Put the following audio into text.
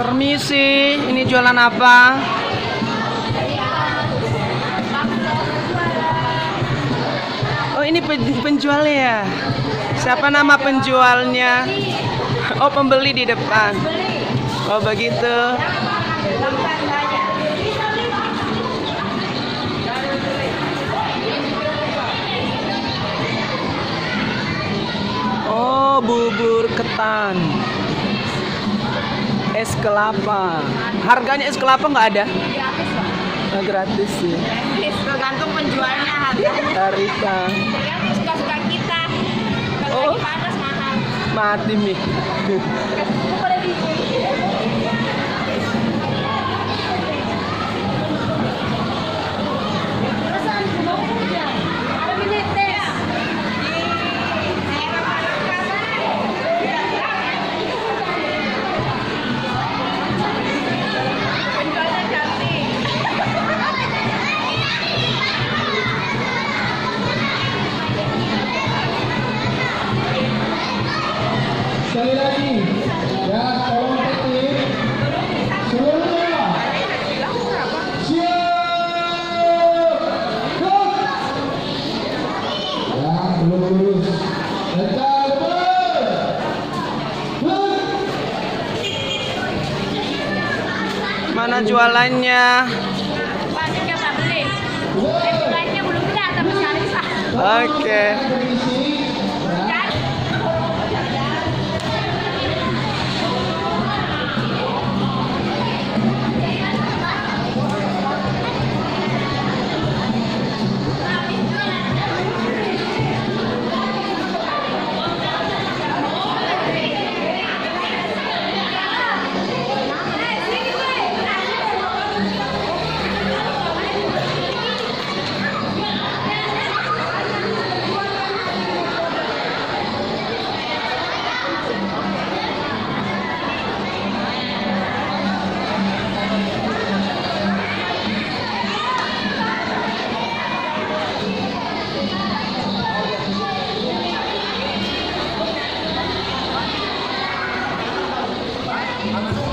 Permisi, ini jualan apa? Oh, ini penjualnya ya? Siapa nama penjualnya? Oh, pembeli di depan. Oh, begitu. Oh, bubur ketan. Es kelapa. Harganya es kelapa nggak ada? Gratis, Pak. Oh, gratis sih. Gratis, tergantung penjualnya harga. Tarika. Tergantung suka-suka kita. Kalau Oh. lagi panas mahal. Mati nih. Boleh di Sekali lagi, ya tolong tertib. Seluruhnya siap. Gerak. Ya, belum lurus. Lancar, betul. Mana jualannya? Banyak yang tak beli. Mulainya belum ada tapi cari sah. Oke. Anak